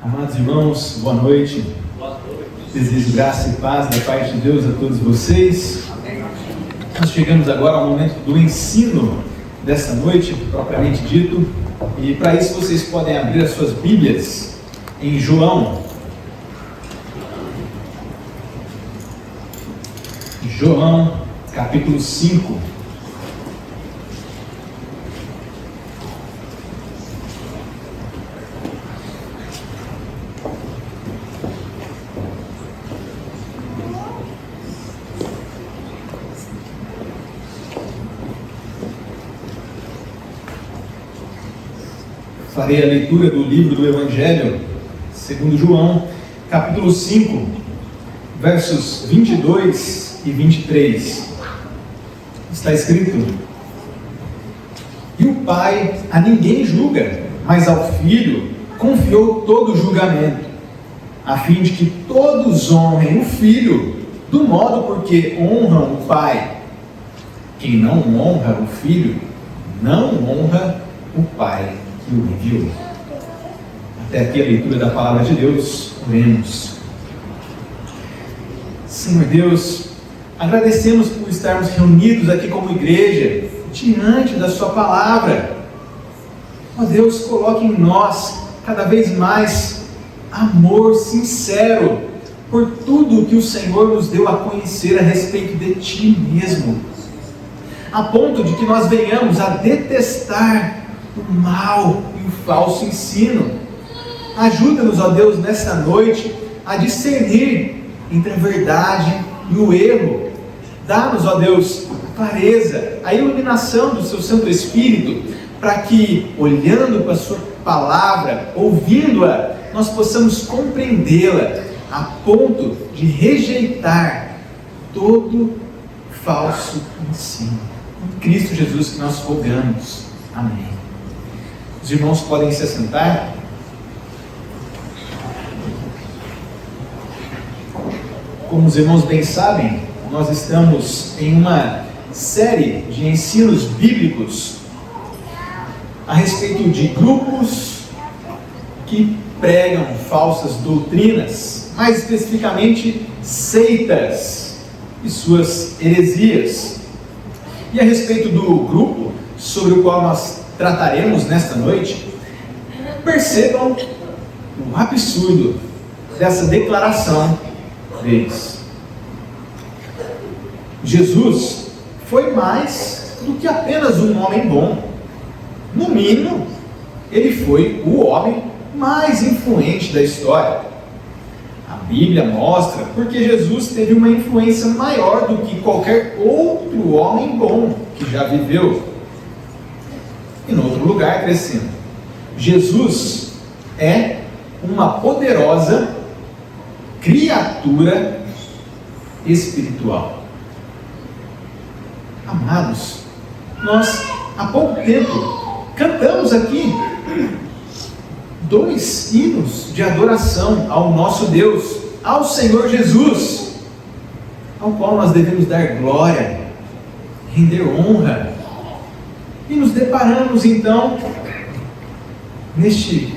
Amados irmãos, boa noite. Desejo graça e paz da parte de Deus a todos vocês. Nós chegamos agora ao momento do ensino dessa noite, propriamente dito, e para isso vocês podem abrir as suas Bíblias em João. João, capítulo 5. Farei a leitura do livro do Evangelho segundo João, capítulo 5, versos 22 e 23. Está escrito: E o Pai a ninguém julga, mas ao Filho confiou todo o julgamento, a fim de que todos honrem o Filho, do modo porque honram o Pai. Quem não honra o Filho, não honra o Pai que o enviou. Até aqui a leitura da palavra de Deus. Oremos. Senhor Deus, agradecemos por estarmos reunidos aqui como igreja, diante da sua palavra. Ó Deus, coloque em nós cada vez mais amor sincero por tudo que o Senhor nos deu a conhecer a respeito de Ti mesmo, a ponto de que nós venhamos a detestar o mal e o falso ensino. Ajuda-nos, ó Deus, nesta noite a discernir entre a verdade e o erro. Dá-nos, ó Deus, a clareza, a iluminação do Seu Santo Espírito, para que, olhando para a Sua palavra, ouvindo-a, nós possamos compreendê-la a ponto de rejeitar todo falso ensino. Em Cristo Jesus que nós rogamos. Amém. Os irmãos podem se assentar. Como os irmãos bem sabem, nós estamos em uma série de ensinos bíblicos a respeito de grupos que pregam falsas doutrinas, mais especificamente seitas e suas heresias. E a respeito do grupo sobre o qual nós trataremos nesta noite, percebam o absurdo dessa declaração deles. Jesus foi mais do que apenas um homem bom. No mínimo, ele foi o homem mais influente da história. A Bíblia mostra porque Jesus teve uma influência maior do que qualquer outro homem bom que já viveu. E no outro lugar, crescendo, Jesus é uma poderosa criatura espiritual. Amados, nós há pouco tempo cantamos aqui 2 hinos de adoração ao nosso Deus, ao Senhor Jesus, ao qual nós devemos dar glória, render honra. E nos deparamos então neste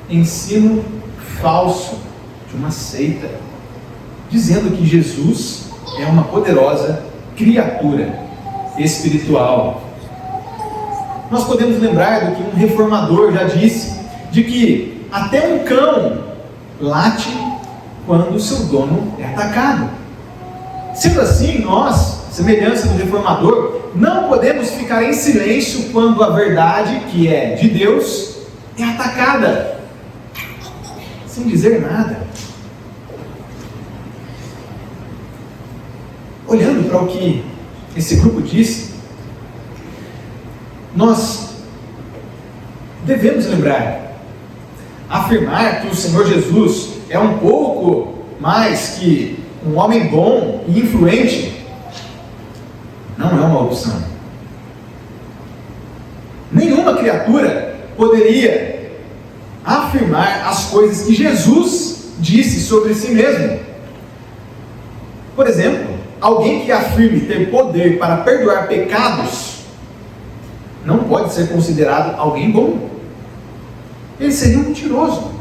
ensino falso de uma seita, dizendo que Jesus é uma poderosa criatura espiritual. Nós podemos lembrar do que um reformador já disse, de que até um cão late quando o seu dono é atacado. Sendo assim, nós, semelhança do reformador, não podemos ficar em silêncio quando a verdade, que é de Deus, é atacada, sem dizer nada. Olhando para o que esse grupo disse, nós devemos lembrar, afirmar que o Senhor Jesus é um pouco mais que um homem bom e influente, não é uma opção. Nenhuma criatura poderia afirmar as coisas que Jesus disse sobre si mesmo. Por exemplo, alguém que afirme ter poder para perdoar pecados não pode ser considerado alguém bom. Ele seria um mentiroso.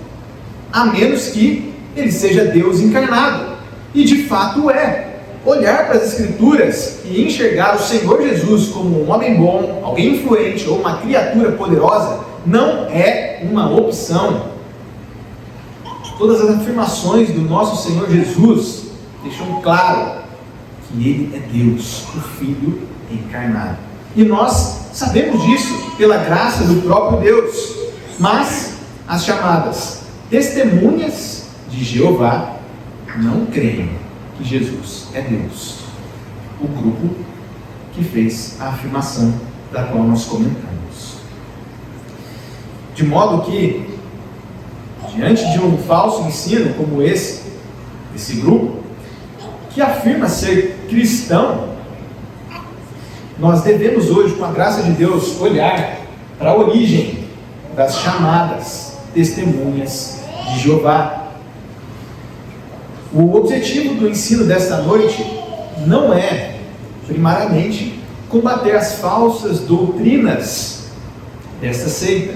a menos que ele seja Deus encarnado. E de fato é. Olhar para as Escrituras e enxergar o Senhor Jesus como um homem bom, alguém influente ou uma criatura poderosa não é uma opção. Todas as afirmações do nosso Senhor Jesus deixam claro que Ele é Deus, o Filho encarnado. E nós sabemos disso pela graça do próprio Deus. Mas as chamadas testemunhas de Jeová não creem que Jesus é Deus. O grupo que fez a afirmação da qual nós comentamos. De modo que, diante de um falso ensino como esse grupo, que afirma ser cristão, nós devemos hoje, com a graça de Deus, olhar para a origem das chamadas testemunhas de Jeová. O objetivo do ensino desta noite não é, primariamente, combater as falsas doutrinas desta seita,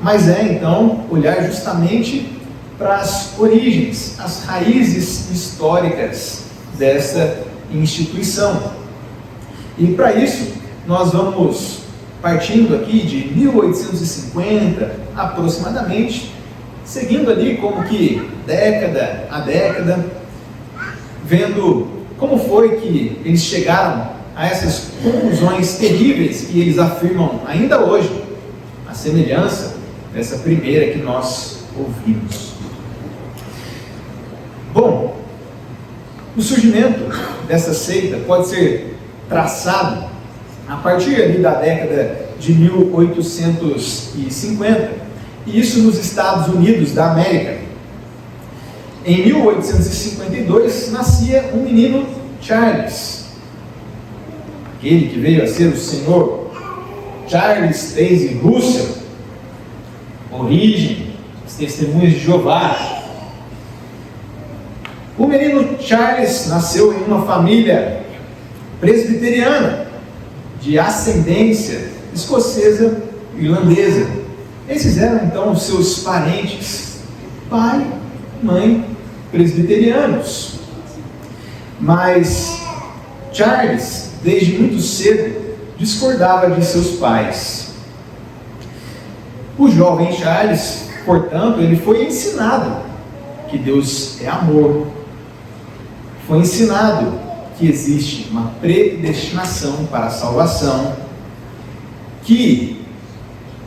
mas é, então, olhar justamente para as origens, as raízes históricas dessa instituição. E para isso, nós vamos partindo aqui de 1850, aproximadamente, seguindo ali como que década a década, vendo como foi que eles chegaram a essas conclusões terríveis que eles afirmam ainda hoje, a semelhança dessa primeira que nós ouvimos. Bom, o surgimento dessa seita pode ser traçado a partir ali da década de 1850, e isso nos Estados Unidos da América. Em 1852 nascia um menino Charles, aquele que veio a ser o senhor Charles Taze Russell. Origem, as testemunhas de Jeová. O menino Charles nasceu em uma família presbiteriana, de ascendência escocesa e irlandesa. Esses eram então os seus parentes, pai, mãe, presbiterianos. Mas Charles, desde muito cedo, discordava de seus pais. O jovem Charles, portanto, ele foi ensinado que Deus é amor. Foi ensinado que existe uma predestinação para a salvação, que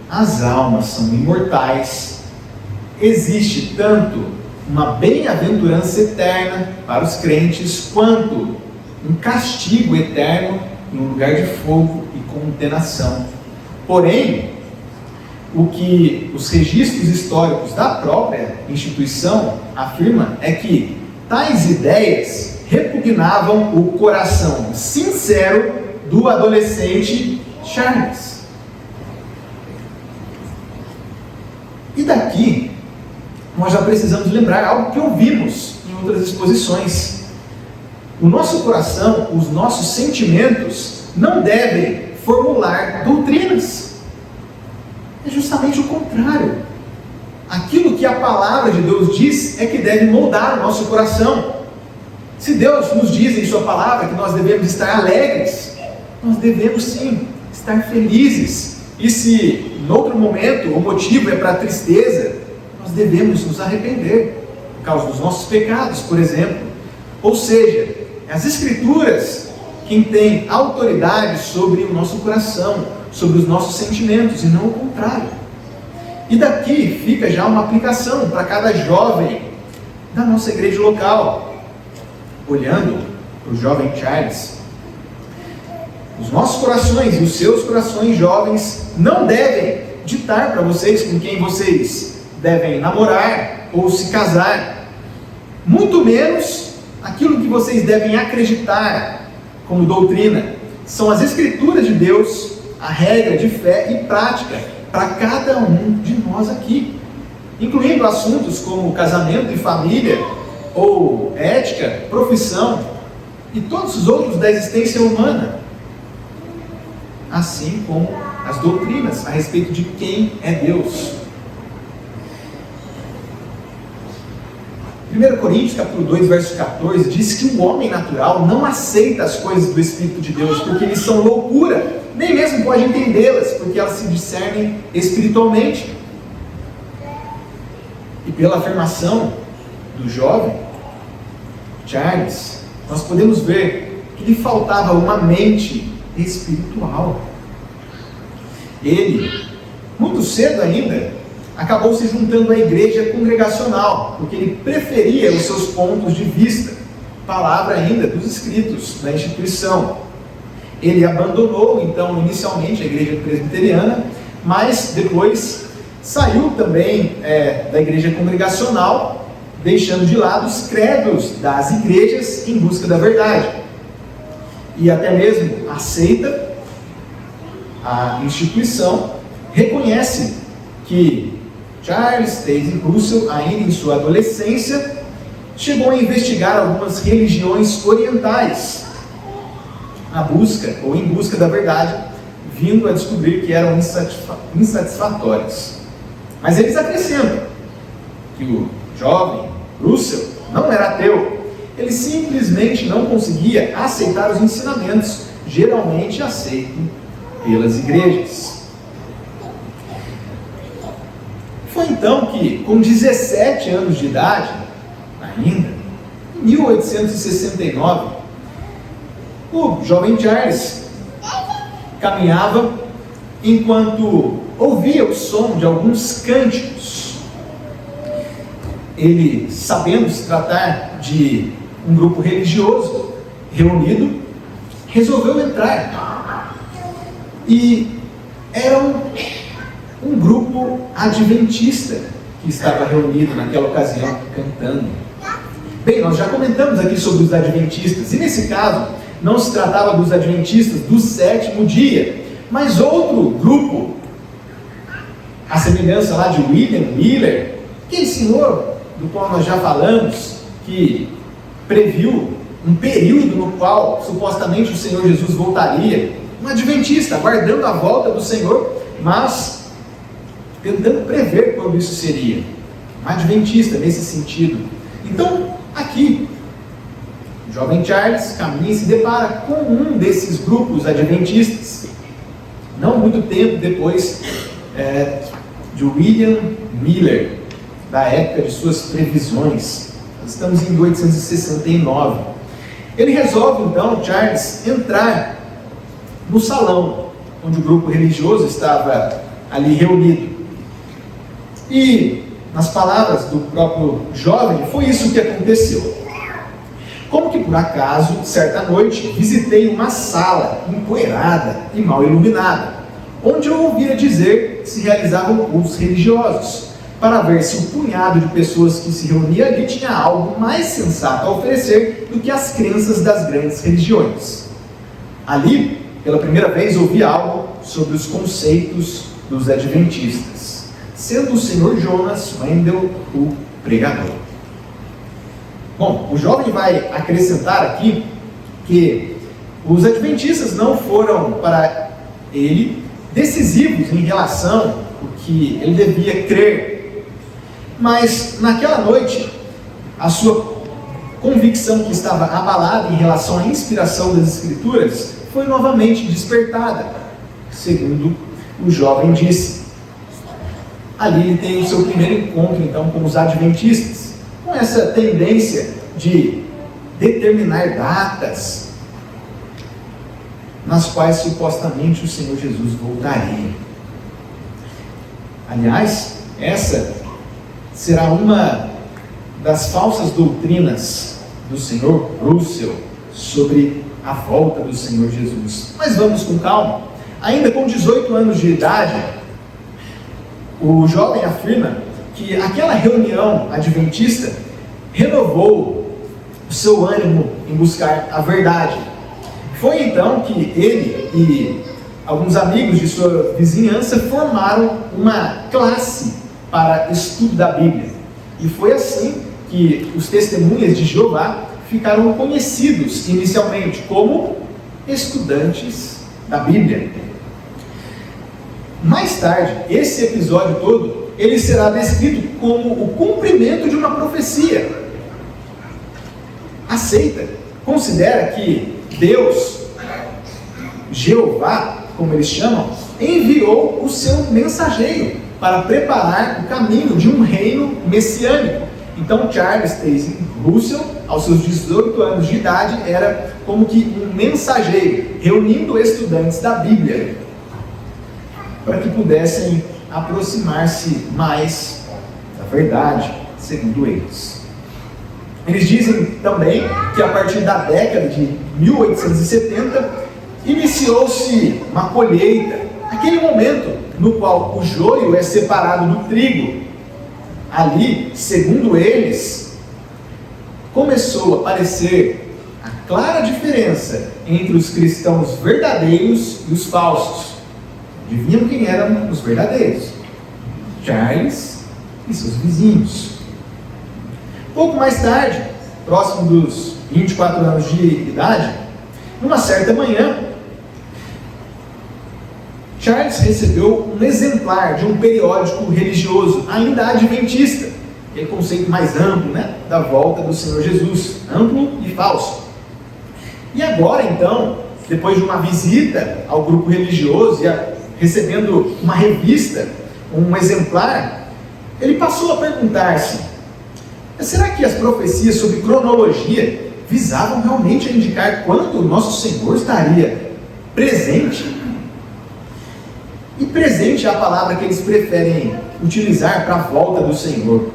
as almas são imortais, existe tanto uma bem-aventurança eterna para os crentes, quanto um castigo eterno em um lugar de fogo e condenação. Porém, o que os registros históricos da própria instituição afirmam é que tais ideias repugnavam o coração sincero do adolescente Charles. E daqui, nós já precisamos lembrar algo que ouvimos em outras exposições. O nosso coração, os nossos sentimentos, não devem formular doutrinas. É justamente o contrário. Aquilo que a palavra de Deus diz é que deve moldar o nosso coração. Se Deus nos diz em sua palavra que nós devemos estar alegres, nós devemos sim estar felizes. E se em outro momento o motivo é para tristeza, nós devemos nos arrepender por causa dos nossos pecados, por exemplo. Ou seja, as Escrituras quem tem autoridade sobre o nosso coração, sobre os nossos sentimentos, e não o contrário. E daqui fica já uma aplicação para cada jovem da nossa igreja local. Olhando para o jovem Charles, os nossos corações e os seus corações jovens não devem ditar para vocês com quem vocês devem namorar ou se casar, muito menos aquilo que vocês devem acreditar como doutrina. São as Escrituras de Deus, a regra de fé e prática para cada um de nós aqui, incluindo assuntos como casamento e família, ou ética, profissão e todos os outros da existência humana, assim como as doutrinas a respeito de quem é Deus. 1 Coríntios capítulo 2, verso 14, diz que o homem natural não aceita as coisas do Espírito de Deus, porque eles são loucura, nem mesmo pode entendê-las, porque elas se discernem espiritualmente. E pela afirmação do jovem Charles, nós podemos ver que lhe faltava uma mente espiritual. Ele, muito cedo ainda, acabou se juntando à igreja congregacional, porque ele preferia os seus pontos de vista, palavra ainda dos escritos da instituição. Ele abandonou, então, inicialmente a igreja presbiteriana, mas depois saiu também da igreja congregacional, deixando de lado os credos das igrejas em busca da verdade. E até mesmo aceita a instituição, reconhece que Charles Taze Russell, ainda em sua adolescência, chegou a investigar algumas religiões orientais, em busca da verdade, vindo a descobrir que eram insatisfatórias. Mas eles acrescentam que o jovem Russell não era ateu, ele simplesmente não conseguia aceitar os ensinamentos geralmente aceitos pelas igrejas. Foi então que, com 17 anos de idade, ainda, em 1869, o jovem Charles caminhava enquanto ouvia o som de alguns cânticos. Ele, sabendo se tratar de um grupo religioso reunido, resolveu entrar. E era um grupo adventista que estava reunido naquela ocasião, cantando. Bem, nós já comentamos aqui sobre os adventistas, e nesse caso, não se tratava dos adventistas do sétimo dia, mas outro grupo, a semelhança lá de William Miller, aquele senhor do qual nós já falamos, que previu um período no qual supostamente o Senhor Jesus voltaria, um adventista, aguardando a volta do Senhor, mas tentando prever quando isso seria, um adventista nesse sentido. Então, aqui, o jovem Charles caminha e se depara com um desses grupos adventistas, não muito tempo depois de William Miller, da época de suas previsões. Nós estamos em 1869. Ele resolve então, Charles, entrar no salão onde o grupo religioso estava ali reunido. E, nas palavras do próprio jovem, foi isso que aconteceu. Como que por acaso, certa noite, visitei uma sala empoeirada e mal iluminada, onde eu ouvira dizer que se realizavam cultos religiosos, para ver se o punhado de pessoas que se reunia ali tinha algo mais sensato a oferecer do que as crenças das grandes religiões. Ali, pela primeira vez, ouvi algo sobre os conceitos dos adventistas, sendo o Sr. Jonas Wendell o pregador. Bom, o jovem vai acrescentar aqui que os adventistas não foram para ele decisivos em relação ao que ele devia crer, mas naquela noite a sua convicção que estava abalada em relação à inspiração das Escrituras foi novamente despertada, segundo o jovem disse. Ali ele tem o seu primeiro encontro então com os adventistas, com essa tendência de determinar datas nas quais supostamente o Senhor Jesus voltaria. Aliás, essa será uma das falsas doutrinas do Sr. Russell sobre a volta do Senhor Jesus. Mas vamos com calma. Ainda com 18 anos de idade, o jovem afirma que aquela reunião adventista renovou o seu ânimo em buscar a verdade. Foi então que ele e alguns amigos de sua vizinhança formaram uma classe para estudo da Bíblia. E foi assim que os testemunhas de Jeová ficaram conhecidos inicialmente como estudantes da Bíblia. Mais tarde, esse episódio todo, ele será descrito como o cumprimento de uma profecia, A seita considera que Deus, Jeová, como eles chamam, enviou o seu mensageiro para preparar o caminho de um reino messiânico. Então Charles Taze Russell, aos seus 18 anos de idade, era como que um mensageiro, reunindo estudantes da Bíblia, para que pudessem aproximar-se mais da verdade, segundo eles. Eles dizem também que a partir da década de 1870, iniciou-se uma colheita, aquele momento no qual o joio é separado do trigo. Ali, segundo eles, começou a aparecer a clara diferença entre os cristãos verdadeiros e os falsos. Adivinham quem eram os verdadeiros? Charles e seus vizinhos. Pouco mais tarde, próximo dos 24 anos de idade, numa certa manhã, Charles recebeu um exemplar de um periódico religioso, ainda adventista, aquele conceito mais amplo, da volta do Senhor Jesus, amplo e falso. E agora então, depois de uma visita ao grupo religioso e recebendo uma revista, um exemplar, ele passou a perguntar-se: será que as profecias sobre cronologia visavam realmente a indicar quando o nosso Senhor estaria presente? E presente é a palavra que eles preferem utilizar para a volta do Senhor.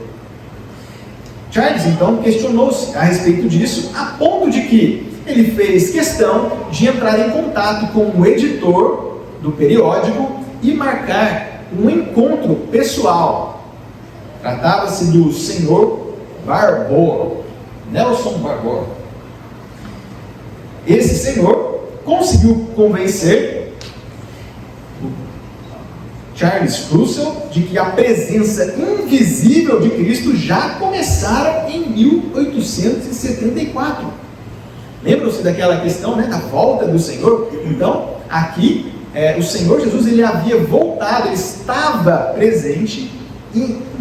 Charles então questionou-se a respeito disso, a ponto de que ele fez questão de entrar em contato com o editor do periódico e marcar um encontro pessoal. Tratava-se do senhor Barbour, Nelson Barbour. Esse senhor conseguiu convencer Charles Russell de que a presença invisível de Cristo já começara em 1874. Lembram-se daquela questão, da volta do Senhor? Então, aqui, o Senhor Jesus, ele havia voltado, ele estava presente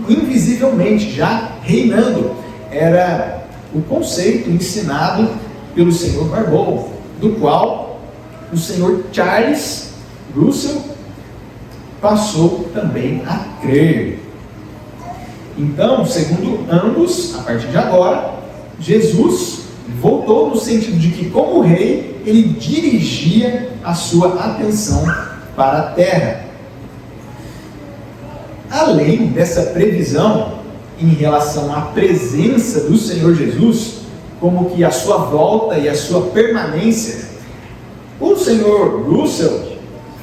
invisivelmente, já reinando. Era o conceito ensinado pelo Senhor Barbour, do qual o Senhor Charles Russell passou também a crer. Então, segundo ambos, a partir de agora, Jesus voltou no sentido de que, como rei, ele dirigia a sua atenção para a terra. Além dessa previsão em relação à presença do Senhor Jesus, como que a sua volta e a sua permanência, o Senhor Russell,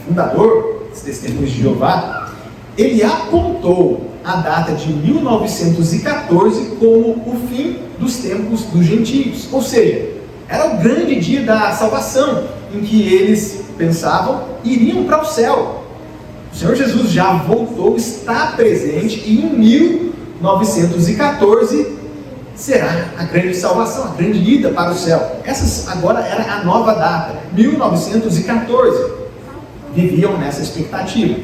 fundador dos Testemunhos de Jeová, ele apontou a data de 1914 como o fim dos tempos dos gentios, ou seja, era o grande dia da salvação, em que eles pensavam iriam para o céu. O Senhor Jesus já voltou, está presente, e em 1914 será a grande salvação, a grande ida para o céu. Essa agora era a nova data, 1914. Viviam nessa expectativa.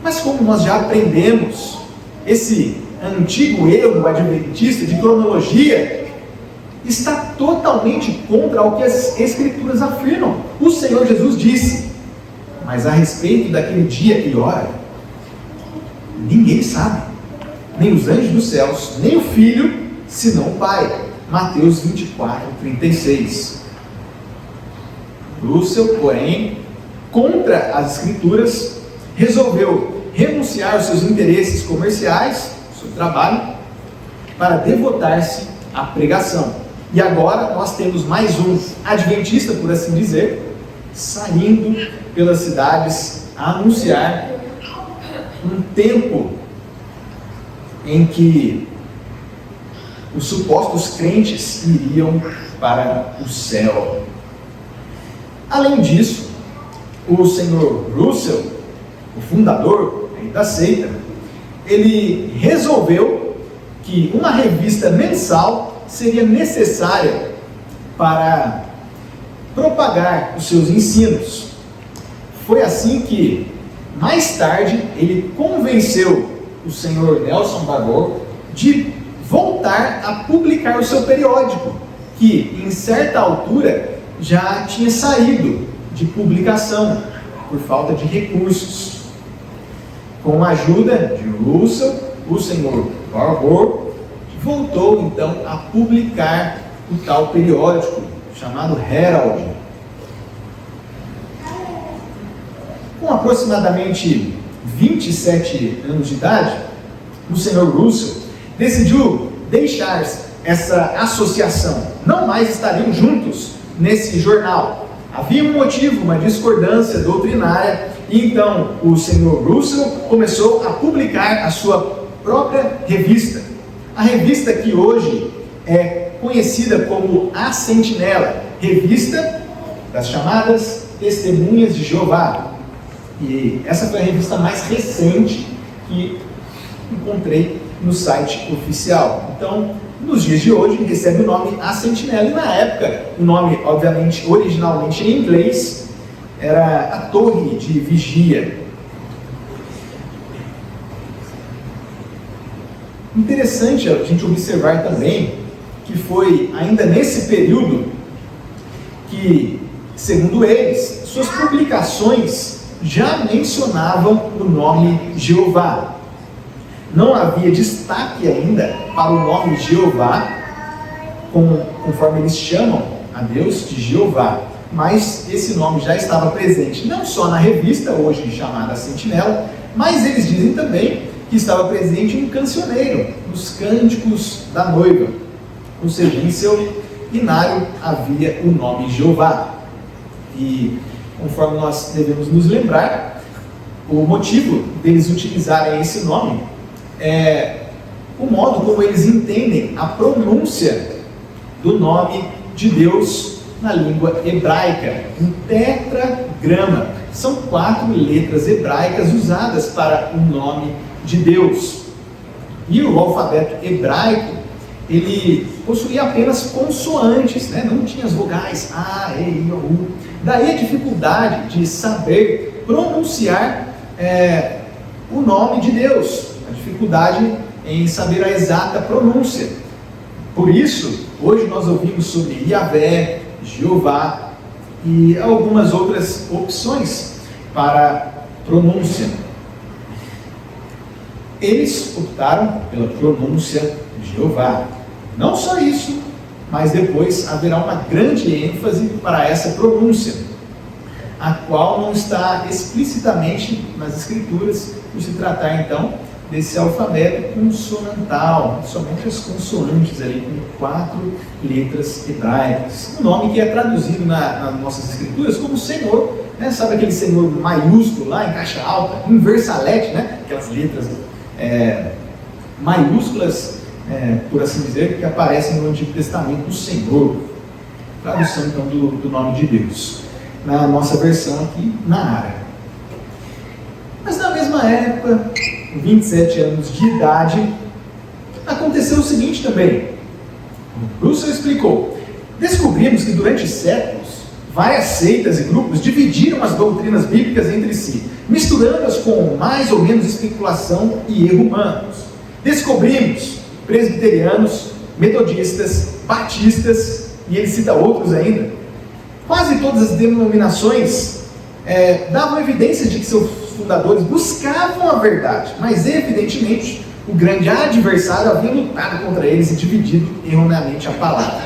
Mas como nós já aprendemos, esse antigo erro adventista de cronologia está totalmente contra o que as Escrituras afirmam. O Senhor Jesus disse: mas a respeito daquele dia e hora, ninguém sabe, nem os anjos dos céus, nem o Filho, senão o Pai. Mateus 24, 36. Russell, porém, contra as Escrituras, resolveu renunciar aos seus interesses comerciais, seu trabalho, para devotar-se à pregação. E agora nós temos mais um adventista, por assim dizer, saindo pelas cidades a anunciar um tempo em que os supostos crentes iriam para o céu. Além disso, o senhor Russell, o fundador da seita, ele resolveu que uma revista mensal seria necessária para propagar os seus ensinos. Foi assim que, mais tarde, ele convenceu o senhor Nelson Barbour de voltar a publicar o seu periódico, que em certa altura já tinha saído de publicação por falta de recursos. Com a ajuda de Russell, o senhor Barbour voltou então a publicar o tal periódico chamado Herald. Com aproximadamente 27 anos de idade, o senhor Russell decidiu deixar essa associação. Não mais estariam juntos nesse jornal. Havia um motivo, uma discordância doutrinária, e então o senhor Russell começou a publicar a sua própria revista. A revista que hoje é conhecida como A Sentinela, revista das chamadas Testemunhas de Jeová. E essa foi a revista mais recente que encontrei no site oficial. Então, nos dias de hoje, recebe o nome A Sentinela. E na época, o nome, obviamente, originalmente em inglês, era a Torre de Vigia. Interessante a gente observar também que foi ainda nesse período que, segundo eles, suas publicações já mencionavam o nome Jeová. Não havia destaque ainda para o nome Jeová, conforme eles chamam a Deus de Jeová, mas esse nome já estava presente não só na revista, hoje chamada Sentinela, mas eles dizem também que estava presente um cancioneiro, nos cânticos da noiva, ou seja, em seu inário havia o nome Jeová. E conforme nós devemos nos lembrar, o motivo deles utilizarem esse nome é o modo como eles entendem a pronúncia do nome de Deus na língua hebraica, um tetragrama. São 4 letras hebraicas usadas para o nome de Deus. E o alfabeto hebraico, ele possuía apenas consoantes, né? Não tinha as vogais A, E, I, O, U. Daí a dificuldade de saber pronunciar o nome de Deus, a dificuldade em saber a exata pronúncia. Por isso, hoje nós ouvimos sobre Yahvé, Jeová e algumas outras opções para pronúncia. Eles optaram pela pronúncia Jeová. Não só isso, mas depois haverá uma grande ênfase para essa pronúncia, a qual não está explicitamente nas Escrituras, por se tratar então desse alfabeto consonantal, somente as consoantes ali, com 4 letras hebraicas. Um nome que é traduzido nas nossas Escrituras como Senhor, né? Sabe aquele Senhor maiúsculo lá em caixa alta, em versalete, né? Aquelas letras maiúsculas, por assim dizer, que aparecem no Antigo Testamento do Senhor. Tradução então do nome de Deus, na nossa versão aqui na área. Mas na mesma época, com 27 anos de idade, aconteceu o seguinte também. Russell explicou: descobrimos que durante séculos, várias seitas e grupos dividiram as doutrinas bíblicas entre si, misturando-as com mais ou menos especulação e erro humanos. Descobrimos presbiterianos, metodistas, batistas, e ele cita outros ainda. Quase todas as denominações davam evidências de que seus fundadores buscavam a verdade, mas evidentemente o grande adversário havia lutado contra eles e dividido erroneamente a palavra.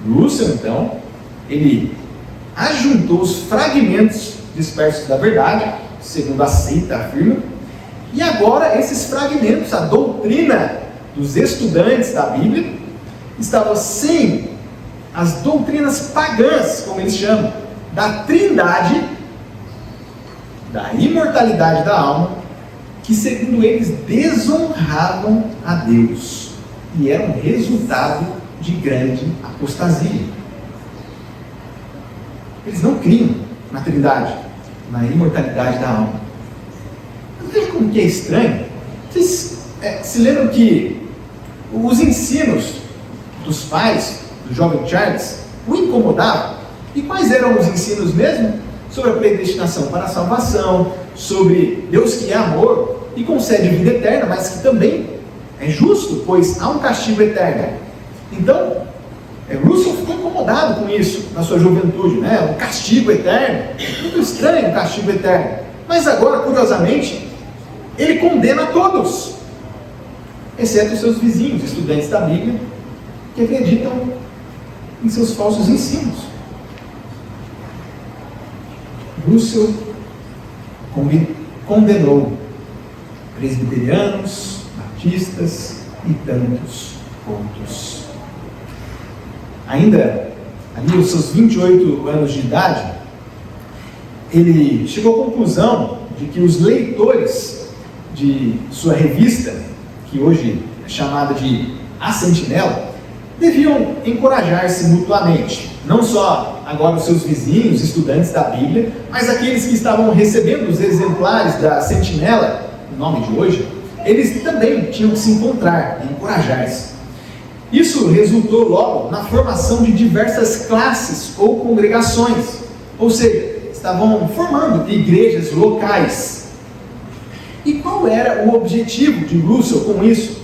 Russell, então, ele ajuntou os fragmentos dispersos da verdade, segundo a seita afirma, e agora esses fragmentos, a doutrina dos estudantes da Bíblia, estava sem as doutrinas pagãs, como eles chamam, da trindade, da imortalidade da alma, que segundo eles desonravam a Deus e era um resultado de grande apostasia. Eles não criam na trindade, na imortalidade da alma. Mas veja como que é estranho. Vocês se lembram que os ensinos dos pais do jovem Charles o incomodavam? E quais eram os ensinos mesmo? Sobre a predestinação para a salvação, sobre Deus que é amor e concede vida eterna, mas que também é justo, pois há um castigo eterno. Então, Russell ficou incomodado com isso na sua juventude, né? Um castigo eterno, muito estranho o castigo eterno. Mas agora, curiosamente, ele condena a todos, exceto os seus vizinhos, estudantes da Bíblia, que acreditam em seus falsos ensinos. Russell condenou presbiterianos, batistas e tantos outros. Ainda ali aos seus 28 anos de idade, ele chegou à conclusão de que os leitores de sua revista, que hoje é chamada de A Sentinela, deviam encorajar-se mutuamente. Não só agora os seus vizinhos, estudantes da Bíblia, mas aqueles que estavam recebendo os exemplares da Sentinela, o nome de hoje, eles também tinham que se encontrar e encorajar-se. Isso resultou logo na formação de diversas classes ou congregações, ou seja, estavam formando igrejas locais. E qual era o objetivo de Russell com isso?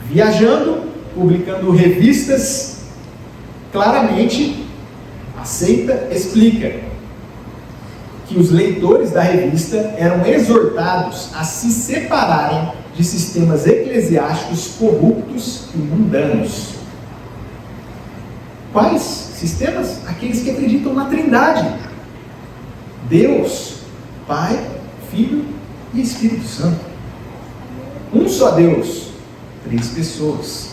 Viajando, publicando revistas, claramente, a seita explica que os leitores da revista eram exortados a se separarem de sistemas eclesiásticos corruptos e mundanos. Quais sistemas? Aqueles que acreditam na Trindade: Deus, Pai, Filho e Espírito Santo. Um só Deus, 3 pessoas.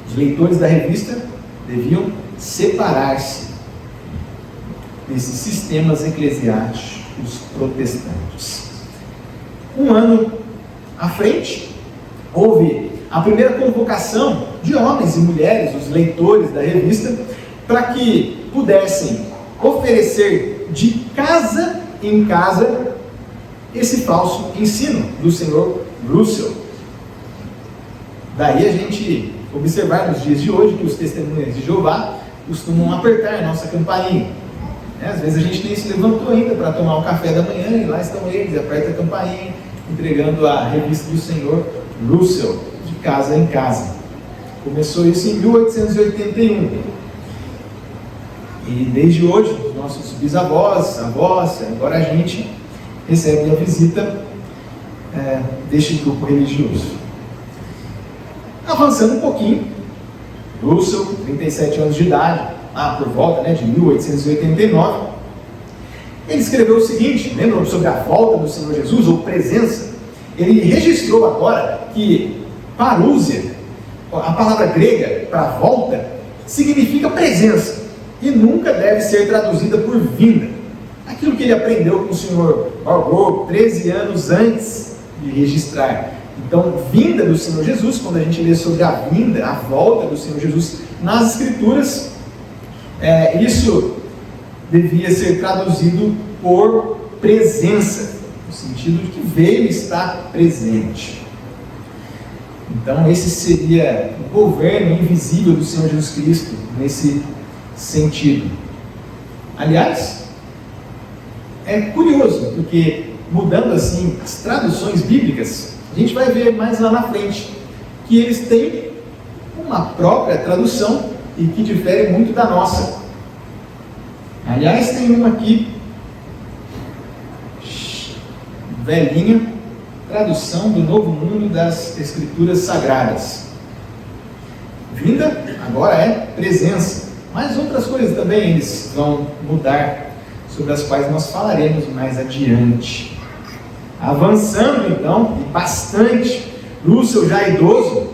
Os leitores da revista deviam separar-se desses sistemas eclesiásticos protestantes. Um ano à frente, houve a primeira convocação de homens e mulheres, os leitores da revista, para que pudessem oferecer de casa em casa esse falso ensino do Sr. Russell. Daí a gente observar nos dias de hoje que os testemunhas de Jeová costumam apertar a nossa campainha. Às vezes a gente nem se levantou ainda para tomar o café da manhã e lá estão eles, aperta a campainha, entregando a revista do Sr. Russell, de casa em casa. Começou isso em 1881. E desde hoje, nossos bisavós, avós, agora a gente recebe a visita deste grupo religioso. Avançando um pouquinho, Russell, 37 anos de idade, por volta de 1889, ele escreveu o seguinte, lembram sobre a volta do Senhor Jesus, ou presença? Ele registrou agora que parúzia, a palavra grega para volta, significa presença, e nunca deve ser traduzida por vinda. Aquilo que ele aprendeu com o Sr. Orgor 13 anos antes de registrar. Então, vinda do Senhor Jesus, quando a gente lê sobre a vinda, a volta do Senhor Jesus nas Escrituras, isso devia ser traduzido por presença, no sentido de que veio e está presente. Então, esse seria o governo invisível do Senhor Jesus Cristo, nesse sentido. Aliás, é curioso, porque mudando assim as traduções bíblicas, a gente vai ver mais lá na frente que eles têm uma própria tradução e que difere muito da nossa. Aliás, tem uma aqui, velhinha, tradução do Novo Mundo das Escrituras Sagradas. Vinda agora é presença, mas outras coisas também eles vão mudar, sobre as quais nós falaremos mais adiante. Avançando então, e bastante, Russell já idoso,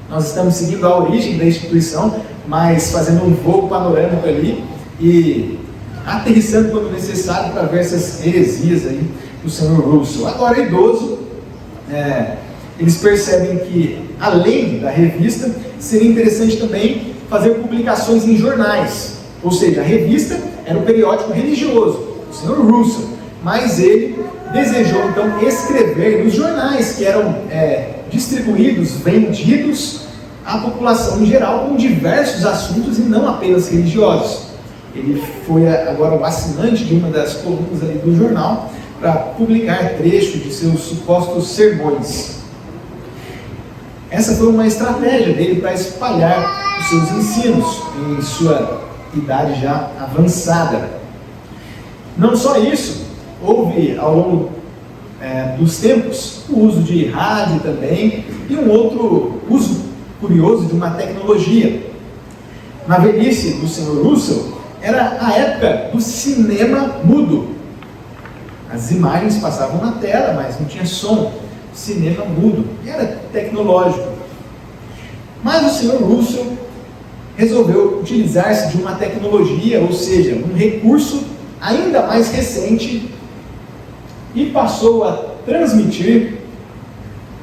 nós estamos seguindo a origem da instituição, mas fazendo um voo panorâmico ali e aterrissando quando necessário para ver essas heresias aí do Sr. Russell. Agora idoso, eles percebem que, além da revista, seria interessante também fazer publicações em jornais. Ou seja, a revista era um periódico religioso, o Sr. Russell, mas ele desejou então escrever nos jornais que eram distribuídos, vendidos à população em geral, com diversos assuntos e não apenas religiosos. Ele foi agora o assinante de uma das colunas ali do jornal para publicar trechos de seus supostos sermões. Essa foi uma estratégia dele para espalhar os seus ensinos em sua idade já avançada. Não só isso, houve ao longo dos tempos o uso de rádio também e um outro uso curioso de uma tecnologia. Na velhice do Sr. Russell era a época do cinema mudo. As imagens passavam na tela, mas não tinha som. Cinema mudo, e era tecnológico. Mas o Sr. Russell resolveu utilizar-se de uma tecnologia, ou seja, um recurso ainda mais recente, e passou a transmitir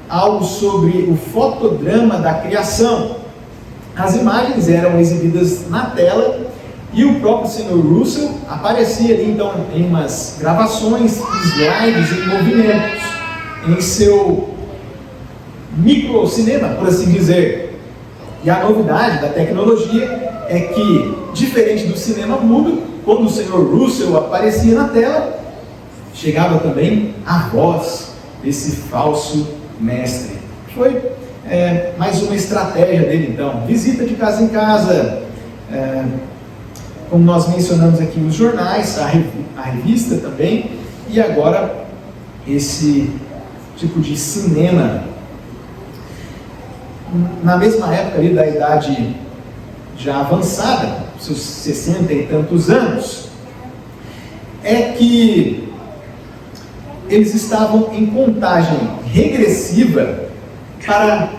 algo sobre o fotodrama da criação. As imagens eram exibidas na tela e o próprio Sr. Russell aparecia ali então em umas gravações, slides em movimentos, em seu microcinema, por assim dizer. E a novidade da tecnologia é que, diferente do cinema mudo, quando o Sr. Russell aparecia na tela, chegava também a voz desse falso mestre. Foi mais uma estratégia dele então. Visita de casa em casa, como nós mencionamos aqui, os jornais, a revista também, e agora esse tipo de cinema. Na mesma época ali da idade já avançada, seus 60 e tantos anos, é que eles estavam em contagem regressiva para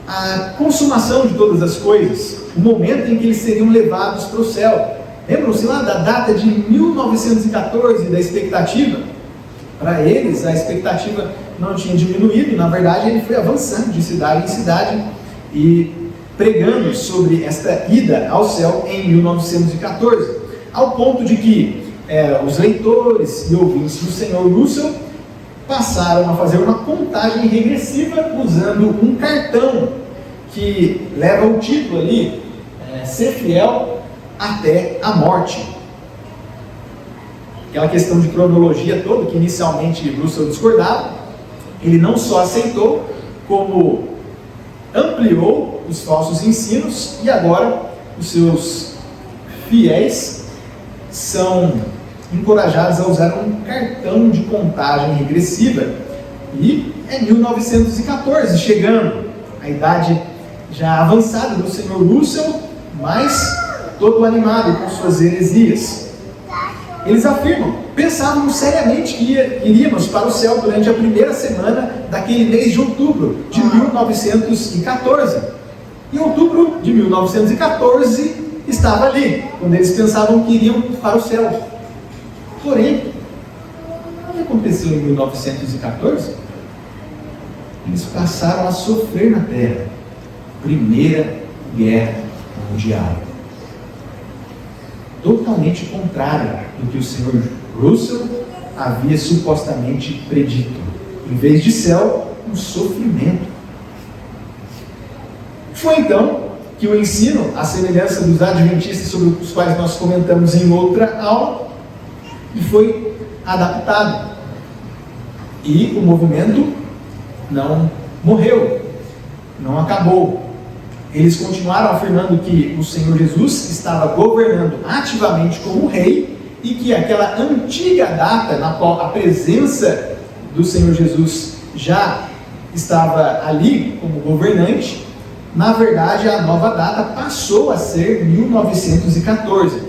a consumação de todas as coisas, o momento em que eles seriam levados para o céu. Lembram-se lá da data de 1914, da expectativa? Para eles, a expectativa não tinha diminuído, na verdade ele foi avançando de cidade em cidade e pregando sobre esta ida ao céu em 1914, ao ponto de que os leitores e ouvintes do Sr. Russell passaram a fazer uma contagem regressiva usando um cartão que leva o título ali, ser fiel até a morte. Aquela questão de cronologia toda que inicialmente Russell discordava, ele não só aceitou, como ampliou os falsos ensinos, e agora os seus fiéis são encorajados a usar um cartão de contagem regressiva. E é 1914, chegando a idade já avançada do Sr. Russell, mas todo animado com suas heresias. Eles afirmam, pensávamos seriamente que iríamos para o céu durante a primeira semana daquele mês de outubro de 1914. E outubro de 1914 estava ali, quando eles pensavam que iriam para o céu. Porém, o que aconteceu em 1914? Eles passaram a sofrer na Terra. Primeira Guerra Mundial. Totalmente contrário do que o Sr. Russell havia supostamente predito. Em vez de céu, um sofrimento. Foi então que o ensino, à semelhança dos adventistas sobre os quais nós comentamos em outra aula, foi adaptado. E o movimento não morreu, não acabou. Eles continuaram afirmando que o Senhor Jesus estava governando ativamente como rei e que aquela antiga data na qual a presença do Senhor Jesus já estava ali como governante, na verdade a nova data passou a ser 1914.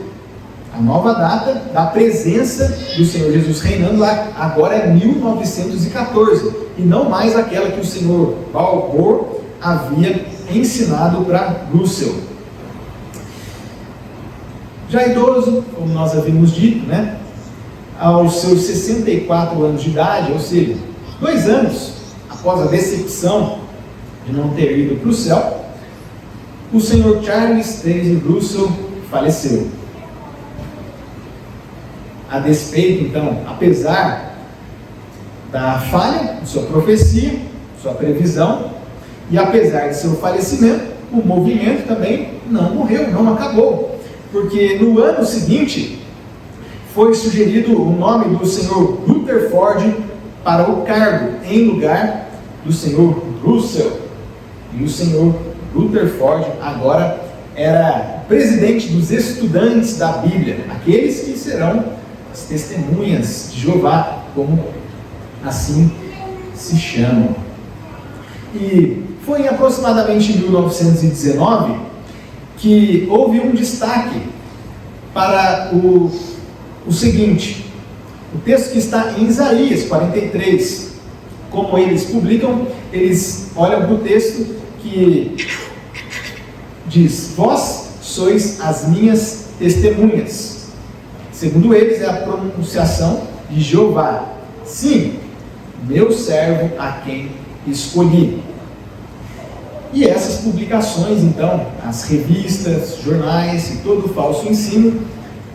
A nova data da presença do Senhor Jesus reinando lá agora é 1914 e não mais aquela que o Senhor Balboa havia ensinado para Russell. Já idoso, como nós havíamos dito, aos seus 64 anos de idade, ou seja, 2 anos após a decepção de não ter ido para o céu, o Sr. Charles Taze Russell faleceu. A despeito, então, apesar da falha de sua profecia, sua previsão, e apesar de seu falecimento, o movimento também não morreu, não acabou. Porque no ano seguinte, foi sugerido o nome do Sr. Rutherford para o cargo, em lugar do Sr. Russell. E o senhor Rutherford agora era presidente dos estudantes da Bíblia, aqueles que serão as testemunhas de Jeová, como assim se chamam. E foi em aproximadamente 1919 que houve um destaque para o seguinte: o texto que está em Isaías 43, como eles publicam, eles olham para o texto que diz: vós sois as minhas testemunhas. Segundo eles, é a pronunciação de Jeová: sim, meu servo a quem escolhi. E essas publicações, então, as revistas, jornais e todo o falso ensino,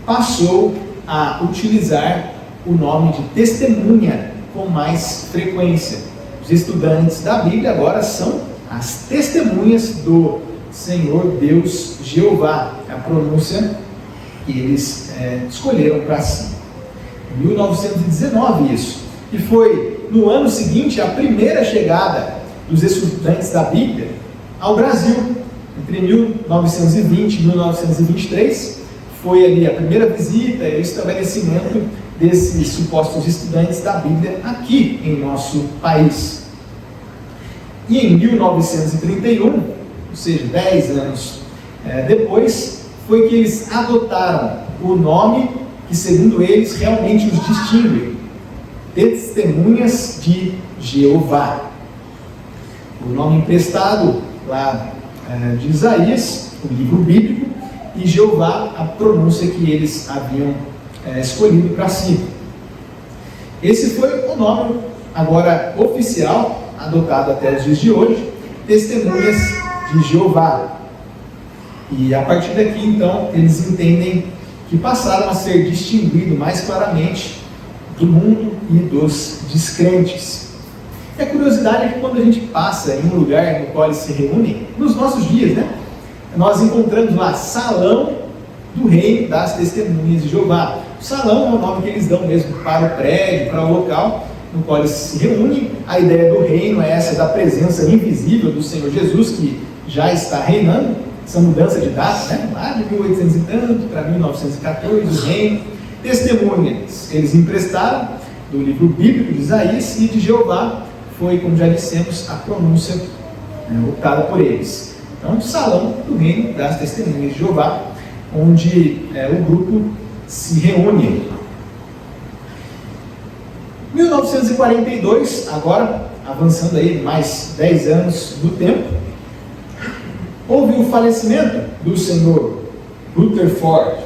passou a utilizar o nome de testemunha com mais frequência. Os estudantes da Bíblia agora são as testemunhas do Senhor Deus Jeová, a pronúncia que eles escolheram para si. Em 1919 isso. E foi no ano seguinte a primeira chegada dos estudantes da Bíblia ao Brasil. Entre 1920 e 1923 foi ali a primeira visita e o estabelecimento desses supostos estudantes da Bíblia aqui em nosso país. E em 1931, ou seja, 10 anos depois, foi que eles adotaram o nome que, segundo eles, realmente os distingue: Testemunhas de Jeová. O nome emprestado lá de Isaías, o livro bíblico, e Jeová, a pronúncia que eles haviam escolhido para si. Esse foi o nome agora oficial, adotado até os dias de hoje: Testemunhas de Jeová. E a partir daqui, então, eles entendem que passaram a ser distinguidos mais claramente do mundo e dos descrentes. E a curiosidade é que quando a gente passa em um lugar no qual eles se reúnem, nos nossos dias, nós encontramos lá Salão do Reino das Testemunhas de Jeová. O salão é o nome que eles dão mesmo para o prédio, para o local no qual eles se reúnem. A ideia do reino é essa da presença invisível do Senhor Jesus, que já está reinando. Essa mudança de data, lá de 1800 e tanto para 1914, o reino. Testemunhas eles emprestaram do livro bíblico de Isaías, e de Jeová foi, como já dissemos, a pronúncia optada por eles. Então, Salão do Reino das Testemunhas de Jeová, onde o grupo se reúne. 1942, agora avançando aí mais 10 anos do tempo, houve o falecimento do senhor Rutherford.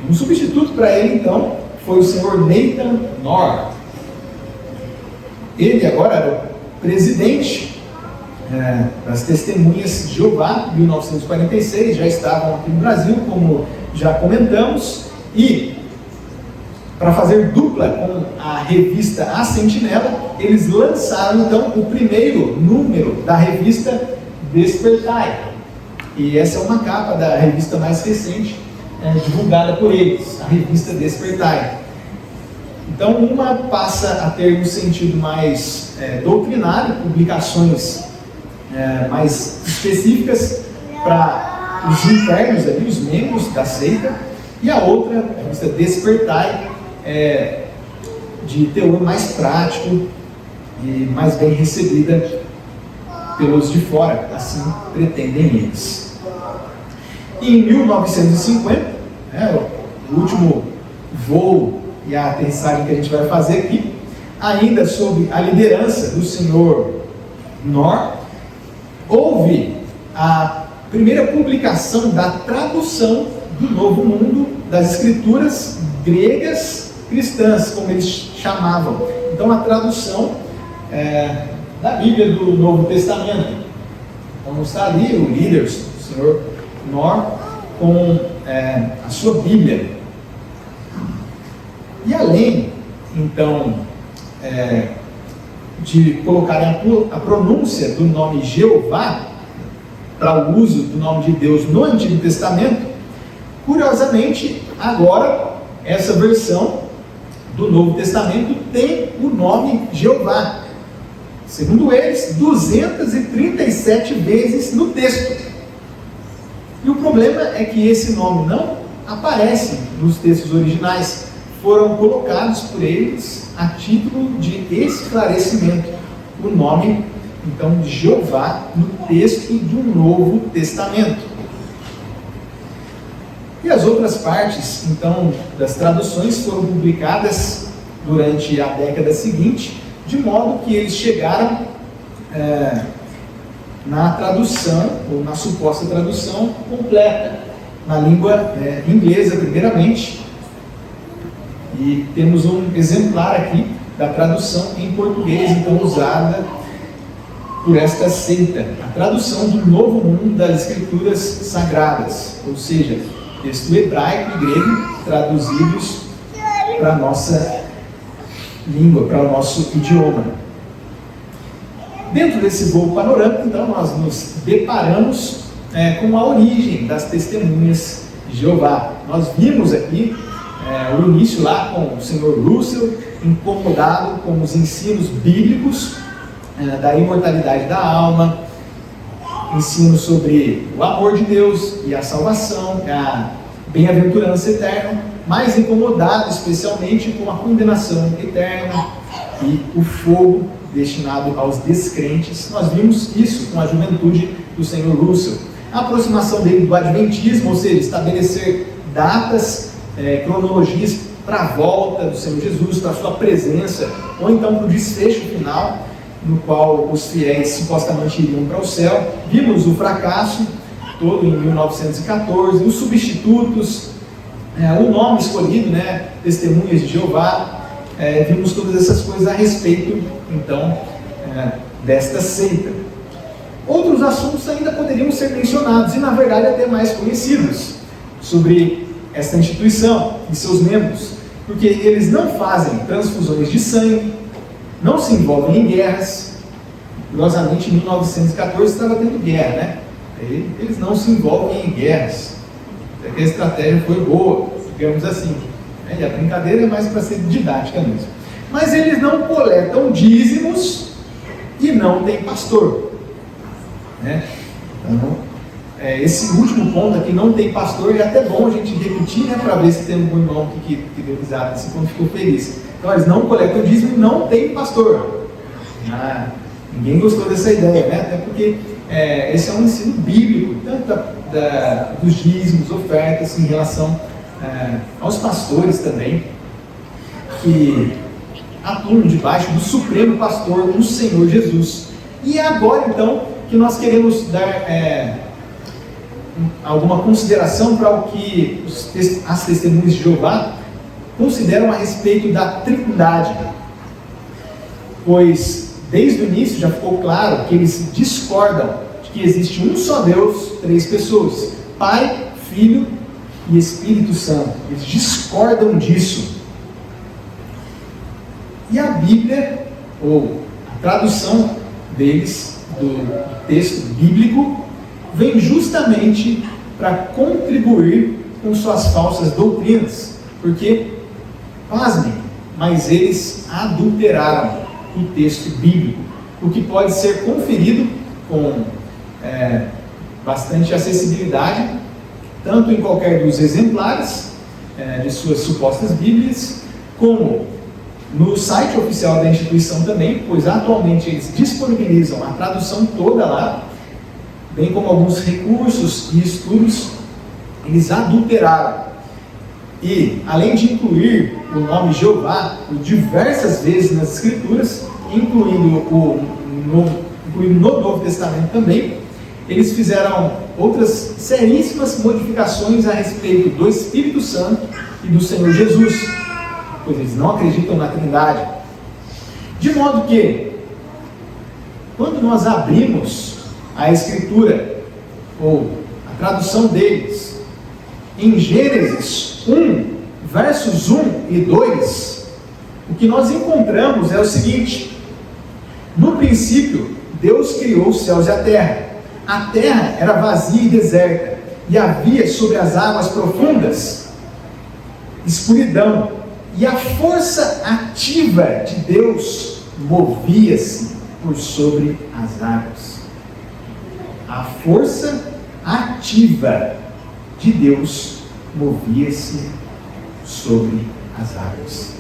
Um substituto para ele, então, foi o senhor Nathan North. Ele agora era o presidente das Testemunhas de Jeová. Em 1946, já estavam aqui no Brasil, como já comentamos, e para fazer dupla com a revista A Sentinela, eles lançaram então o primeiro número da revista Despertai. E essa é uma capa da revista mais recente, divulgada por eles, a revista Despertai. Então, uma passa a ter um sentido mais doutrinário, publicações mais específicas para os internos ali, os membros da seita, e a outra, a revista Despertai, de teor mais prático e mais bem recebida pelos de fora, assim pretendem eles. E em 1950, o último voo e a aterrissagem que a gente vai fazer aqui, ainda sob a liderança do senhor North, houve a primeira publicação da tradução do Novo Mundo das Escrituras gregas cristãs, como eles chamavam. Então, a tradução da Bíblia do Novo Testamento. Então, está ali o líder, o senhor North, com a sua Bíblia. E além, então, de colocarem a pronúncia do nome Jeová para o uso do nome de Deus no Antigo Testamento, curiosamente, agora, essa versão do Novo Testamento tem o nome Jeová. segundo eles, 237 vezes no texto. E o problema é que esse nome não aparece nos textos originais. Foram colocados por eles a título de esclarecimento. O nome, então, de Jeová no texto do Novo Testamento. E as outras partes, então, das traduções foram publicadas durante a década seguinte, de modo que eles chegaram na tradução, ou na suposta tradução completa, na língua inglesa, primeiramente. E temos um exemplar aqui da tradução em português, então usada por esta seita, a tradução do Novo Mundo das Escrituras Sagradas, ou seja, texto hebraico e grego traduzidos para a nossa língua, para o nosso idioma. Dentro desse voo panorâmico, então, nós nos deparamos com a origem das testemunhas de Jeová. Nós vimos aqui o início lá com o Sr. Russell, incomodado com os ensinos bíblicos da imortalidade da alma, ensino sobre o amor de Deus e a salvação, a bem-aventurança eterna, mais incomodado especialmente com a condenação eterna e o fogo destinado aos descrentes. Nós vimos isso com a juventude do Sr. Russell. A aproximação dele do Adventismo, ou seja, estabelecer datas, cronologias para a volta do Senhor Jesus, para a sua presença, ou então para o desfecho final, no qual os fiéis supostamente iriam para o céu. Vimos o fracasso todo em 1914, os substitutos, o nome escolhido, Testemunhas de Jeová. Vimos todas essas coisas a respeito, então, desta seita. Outros assuntos ainda poderiam ser mencionados, e na verdade até mais conhecidos, sobre esta instituição e seus membros, porque eles não fazem transfusões de sangue, não se envolvem em guerras. Curiosamente, em 1914 estava tendo guerra, Eles não se envolvem em guerras. Até que a estratégia foi boa, digamos assim. E a brincadeira é mais para ser didática mesmo. Mas eles não coletam dízimos e não tem pastor. Então, esse último ponto aqui, não tem pastor, é até bom a gente repetir, para ver se tem algum irmão aqui que deu risada, esse ponto ficou feliz. Então, eles não coletam dízimo e não tem pastor. Ninguém gostou dessa ideia, até porque esse é um ensino bíblico, tanto dos dízimos, ofertas, em relação aos pastores também, que atuam debaixo do Supremo Pastor, o Senhor Jesus. E agora, então, que nós queremos dar alguma consideração para o que as testemunhas de Jeová consideram a respeito da Trindade. Pois, desde o início já ficou claro que eles discordam de que existe um só Deus, 3 pessoas: Pai, Filho e Espírito Santo. Eles discordam disso. E a Bíblia, ou a tradução deles, do texto bíblico, vem justamente para contribuir com suas falsas doutrinas. Porque, pasmem, mas eles adulteraram o texto bíblico, o que pode ser conferido com bastante acessibilidade, tanto em qualquer dos exemplares de suas supostas Bíblias, como no site oficial da instituição também, pois atualmente eles disponibilizam a tradução toda lá, bem como alguns recursos e estudos. Eles adulteraram. E, além de incluir o nome Jeová diversas vezes nas Escrituras, incluindo no Novo Testamento também, eles fizeram outras seríssimas modificações a respeito do Espírito Santo e do Senhor Jesus, pois eles não acreditam na Trindade. De modo que, quando nós abrimos a Escritura, ou a tradução deles, em Gênesis 1, versos 1 e 2, o que nós encontramos é o seguinte: no princípio, Deus criou os céus e a terra. A terra era vazia e deserta, e havia sobre as águas profundas escuridão, e a força ativa de Deus movia-se por sobre as águas. A força ativa de Deus movia-se sobre as águas.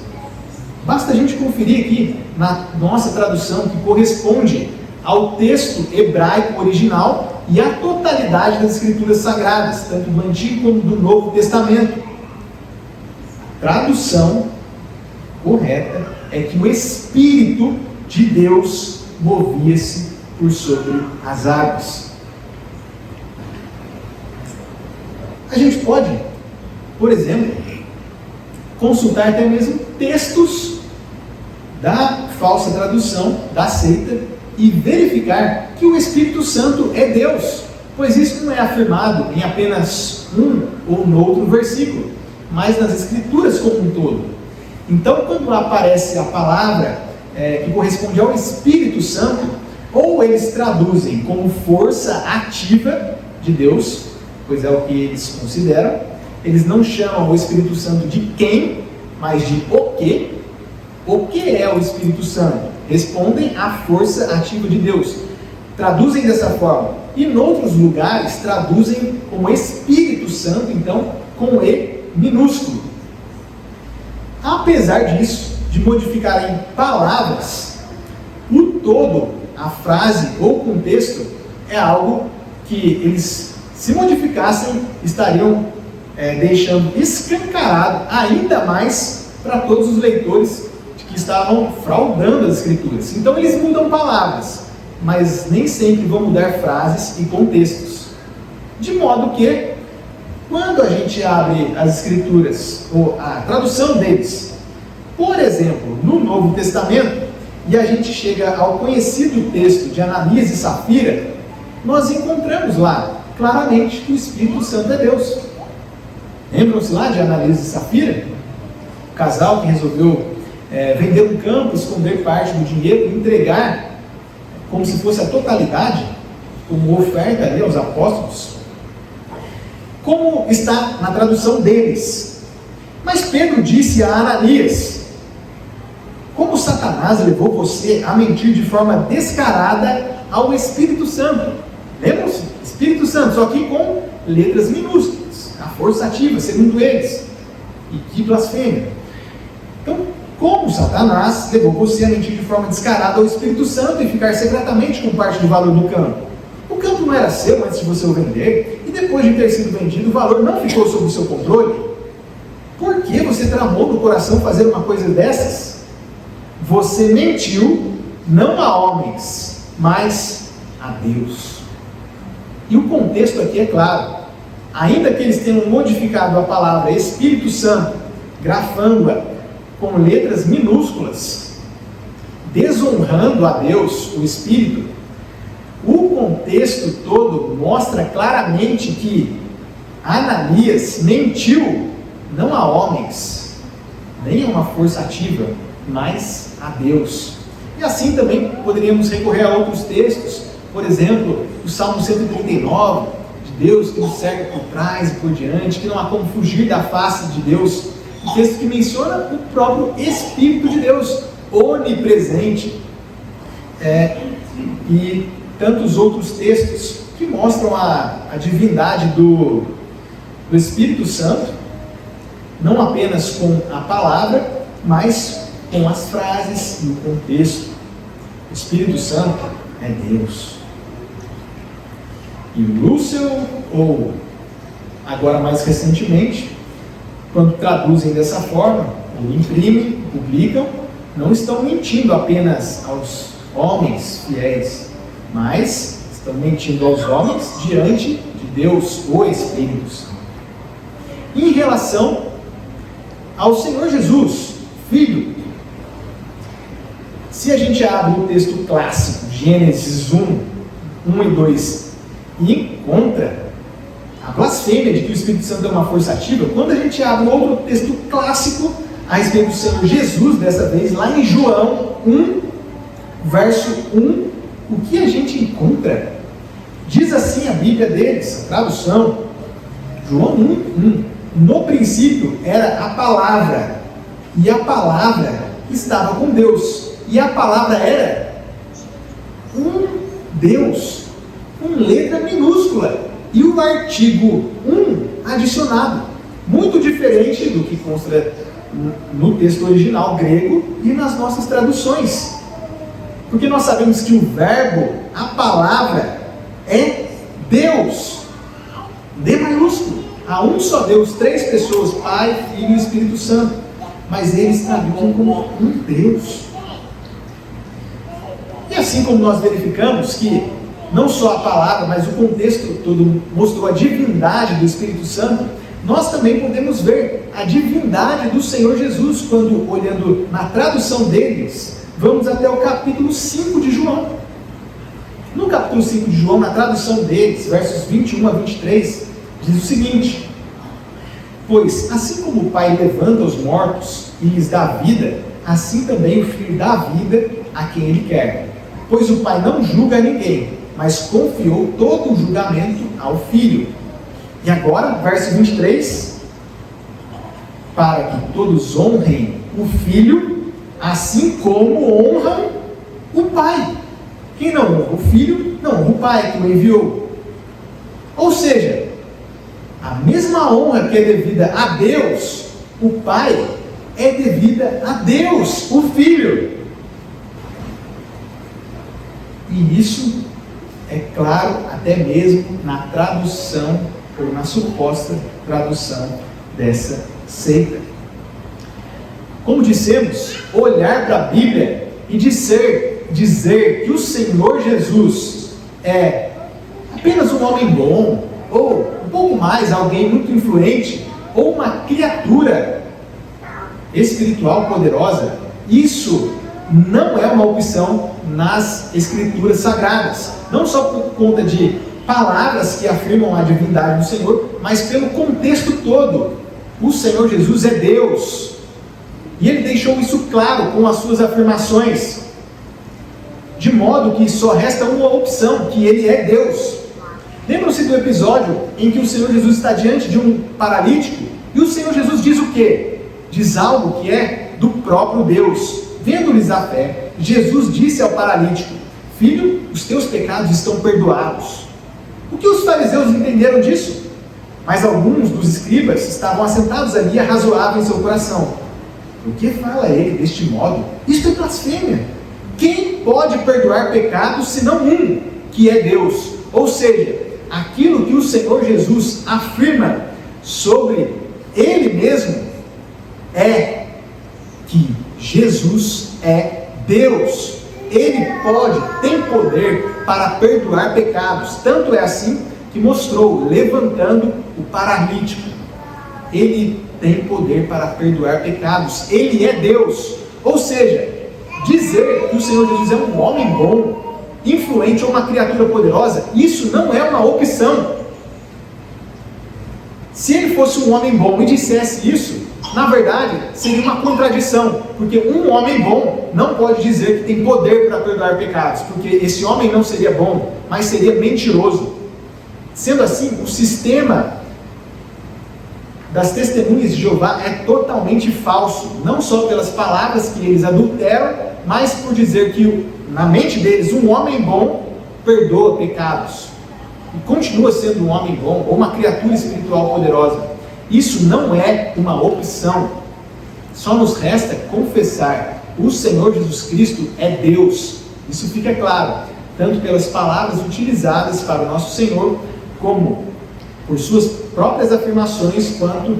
Basta a gente conferir aqui na nossa tradução, que corresponde ao texto hebraico original e à totalidade das Escrituras Sagradas, tanto do Antigo como do Novo Testamento. A tradução correta é que o Espírito de Deus movia-se por sobre as águas. A gente pode, por exemplo, consultar até mesmo textos da falsa tradução, da seita, e verificar que o Espírito Santo é Deus, pois isso não é afirmado em apenas um ou no outro versículo, mas nas Escrituras como um todo. Então, quando aparece a palavra que corresponde ao Espírito Santo, ou eles traduzem como força ativa de Deus, pois é o que eles consideram. Eles não chamam o Espírito Santo de quem, mas de o que. O que é o Espírito Santo? Respondem à força ativa de Deus. Traduzem dessa forma. E em outros lugares traduzem como Espírito Santo, então, com E minúsculo. Apesar disso, de modificarem palavras, o todo, a frase ou o contexto, é algo que eles, se modificassem, estariam deixando escancarado ainda mais para todos os leitores que estavam fraudando as Escrituras. Então eles mudam palavras, mas nem sempre vão mudar frases e contextos. De modo que, quando a gente abre as Escrituras, ou a tradução deles, por exemplo, no Novo Testamento, e a gente chega ao conhecido texto de Ananias e Safira, nós encontramos lá claramente que o Espírito Santo é Deus. Lembram-se lá de Ananias e Safira? O casal que resolveu vender um campo, esconder parte do dinheiro e entregar como se fosse a totalidade, como oferta ali aos apóstolos. Como está na tradução deles. Mas Pedro disse a Ananias: como Satanás levou você a mentir de forma descarada ao Espírito Santo? Lembram-se? Espírito Santo, só que com letras minúsculas, a força ativa, segundo eles. E que blasfêmia! Então, como Satanás levou você a mentir de forma descarada ao Espírito Santo e ficar secretamente com parte do valor do campo? O campo não era seu antes de você o vender, e depois de ter sido vendido, o valor não ficou sob o seu controle? Por que você tramou no coração fazer uma coisa dessas? Você mentiu, não a homens, mas a Deus. E o contexto aqui é claro. Ainda que eles tenham modificado a palavra Espírito Santo, grafando-a com letras minúsculas, desonrando a Deus, o Espírito, o contexto todo mostra claramente que Ananias mentiu não a homens, nem a uma força ativa, mas a Deus. E assim também poderíamos recorrer a outros textos, por exemplo, o Salmo 139, de Deus que nos cerca por trás e por diante, que não há como fugir da face de Deus, um texto que menciona o próprio Espírito de Deus, onipresente, e tantos outros textos que mostram a divindade do Espírito Santo, não apenas com a palavra, mas com as frases e o contexto. O Espírito Santo é Deus. E o Russell, ou agora mais recentemente, quando traduzem dessa forma, ou imprimem, publicam, não estão mentindo apenas aos homens fiéis, mas estão mentindo aos homens diante de Deus, o Espírito Santo. Em relação ao Senhor Jesus, Filho, se a gente abre o texto clássico, Gênesis 1 e 2, e encontra a blasfêmia de que o Espírito Santo é uma força ativa, quando a gente abre outro texto clássico a respeito do Senhor Jesus, dessa vez lá em João 1, verso 1, o que a gente encontra? Diz assim a Bíblia deles, a tradução, João 1, no princípio era a palavra, e a palavra estava com Deus, e a palavra era Deus, com letra minúscula, e o artigo adicionado, muito diferente do que consta no texto original grego e nas nossas traduções. Porque nós sabemos que o verbo, a palavra, é Deus, D maiúsculo. Há um só Deus, 3 pessoas, Pai, Filho e Espírito Santo, mas eles traduzem como um Deus. E assim como nós verificamos que não só a palavra, mas o contexto todo mostrou a divindade do Espírito Santo, nós também podemos ver a divindade do Senhor Jesus, quando, olhando na tradução deles, vamos até o capítulo 5 de João. No capítulo 5 de João, na tradução deles, versos 21 a 23, diz o seguinte: pois assim como o Pai levanta os mortos e lhes dá vida, assim também o Filho dá vida a quem Ele quer. Pois o Pai não julga ninguém, mas confiou todo o julgamento ao Filho. E agora, verso 23, para que todos honrem o Filho, assim como honram o Pai. Quem não honra o Filho, não honra o Pai que o enviou. Ou seja, a mesma honra que é devida a Deus, o Pai, é devida a Deus, o Filho. E isso é claro até mesmo na tradução, ou na suposta tradução dessa seita. Como dissemos, olhar para a Bíblia e dizer que o Senhor Jesus é apenas um homem bom, ou um pouco mais, alguém muito influente, ou uma criatura espiritual poderosa, isso não é uma opção nas Escrituras Sagradas. Não só por conta de palavras que afirmam a divindade do Senhor, mas pelo contexto todo. O Senhor Jesus é Deus. E Ele deixou isso claro com as suas afirmações. De modo que só resta uma opção, que Ele é Deus. Lembram-se do episódio em que o Senhor Jesus está diante de um paralítico? E o Senhor Jesus diz o quê? Diz algo que é do próprio Deus. Vendo-lhes a fé, Jesus disse ao paralítico: filho, os teus pecados estão perdoados. O que os fariseus entenderam disso? Mas alguns dos escribas estavam assentados ali e arrazoavam em seu coração: por que fala ele deste modo? Isto é blasfêmia. Quem pode perdoar pecados senão um, que é Deus? Ou seja, aquilo que o Senhor Jesus afirma sobre Ele mesmo é que Jesus é Deus. Ele tem poder para perdoar pecados. Tanto é assim que mostrou levantando o paralítico. Ele tem poder para perdoar pecados. Ele é Deus. Ou seja, dizer que o Senhor Jesus é um homem bom, influente ou uma criatura poderosa, isso não é uma opção. Se ele fosse um homem bom e dissesse isso, na verdade, seria uma contradição, porque um homem bom não pode dizer que tem poder para perdoar pecados, porque esse homem não seria bom, mas seria mentiroso. Sendo assim, o sistema das testemunhas de Jeová é totalmente falso, não só pelas palavras que eles adulteram, mas por dizer que na mente deles um homem bom perdoa pecados e continua sendo um homem bom ou uma criatura espiritual poderosa. Isso não é uma opção. Só nos resta confessar: o Senhor Jesus Cristo é Deus. Isso fica claro, tanto pelas palavras utilizadas para o nosso Senhor, como por suas próprias afirmações, quanto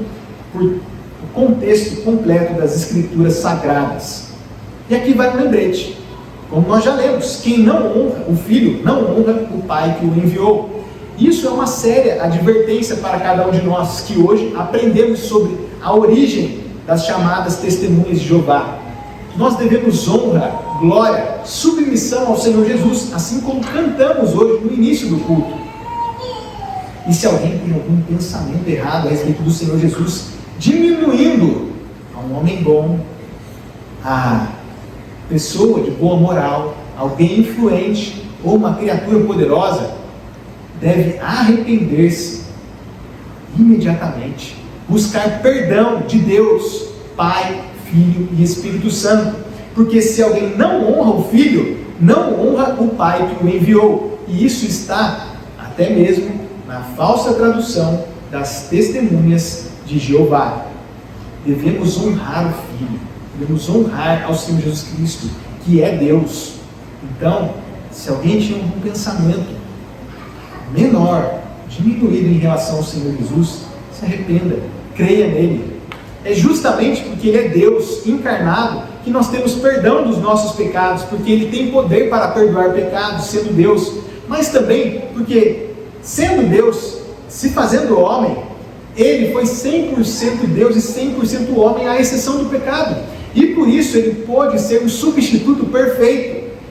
por o contexto completo das Escrituras Sagradas. E aqui vai um lembrete. Como nós já lemos, quem não honra o Filho, não honra o Pai que o enviou. Isso é uma séria advertência para cada um de nós, que hoje aprendemos sobre a origem das chamadas testemunhas de Jeová. Nós devemos honra, glória, submissão ao Senhor Jesus, assim como cantamos hoje no início do culto. E se alguém tem algum pensamento errado a respeito do Senhor Jesus, diminuindo a um homem bom, a pessoa de boa moral, alguém influente ou uma criatura poderosa, deve arrepender-se imediatamente, buscar perdão de Deus, Pai, Filho e Espírito Santo, porque se alguém não honra o Filho, não honra o Pai que o enviou. e isso está até mesmo na falsa tradução das testemunhas de Jeová. Devemos honrar o Filho, devemos honrar ao Senhor Jesus Cristo, que é Deus. Então, se alguém tinha um pensamento menor, diminuído em relação ao Senhor Jesus, se arrependa, creia nele. É justamente porque Ele é Deus encarnado que nós temos perdão dos nossos pecados, porque Ele tem poder para perdoar pecados, sendo Deus, mas também porque, sendo Deus, se fazendo homem, Ele foi 100% Deus e 100% homem, à exceção do pecado, e por isso Ele pôde ser um substituto perfeito.